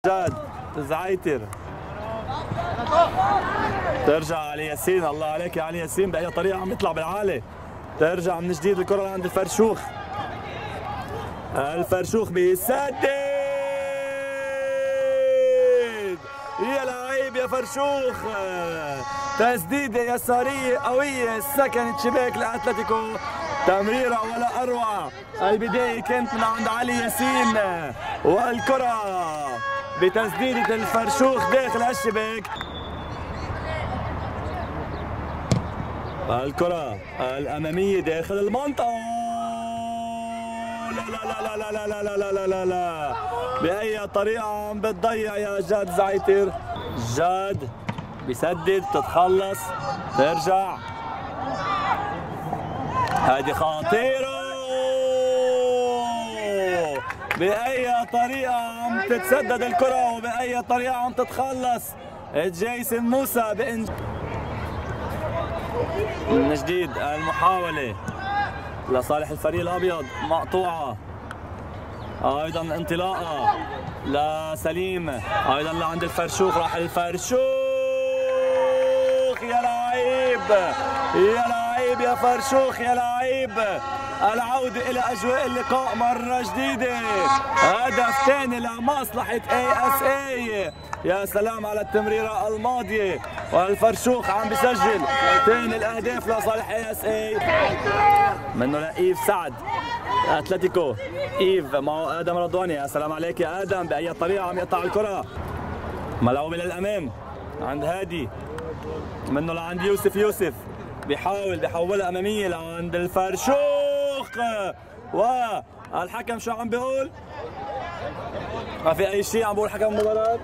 جاد زعيتر ترجع علي ياسين. الله عليك يا علي ياسين، بأي طريقة عم يطلع بالعالي. ترجع من جديد الكرة لعند الفرشوخ. الفرشوخ بيسدد، يا لعيب يا فرشوخ. تسديدة يسارية قوية سكنت شباك لأتلتيكو. تمريرة ولا أروع. البداية كانت من عند علي ياسين، والكرة بتسديدة الفرشوخ داخل الشباك. الكرة الأمامية داخل المنطقة. لا لا لا لا لا لا لا لا لا لا، بأي طريقة عم بتضيع يا جاد زعيتر. جاد بيسدد، تتخلص، ترجع. هذه خطيرة، بأي طريقة عم تتسدد الكرة وبأي طريقة عم تتخلص. جيسون موسى من جديد المحاولة لصالح الفريق الأبيض مقطوعة. أيضا انطلاقة لسليم، أيضا لعند الفرشوخ. راح الفرشوخ، يا لعيب يا لعيب يا فرشوخ يا لعيب. العودة إلى أجواء اللقاء مرة جديدة. هدف ثاني لمصلحة ASA. يا سلام على التمريرة الماضية، والفرشوخ عم بيسجل ثاني الأهداف لصالح ASA. منه لإيف سعد أتلتيكو. إيف معه آدم رضواني. يا سلام عليك يا آدم، بأي طريقة عم يقطع الكرة. ملعوبة للأمام عند هادي، منه لعند يوسف بيحولها أمامية لعند الفرشوخ. والحكم شو عم بيقول؟ ما في أي شيء عم بيقول حكم المباراة.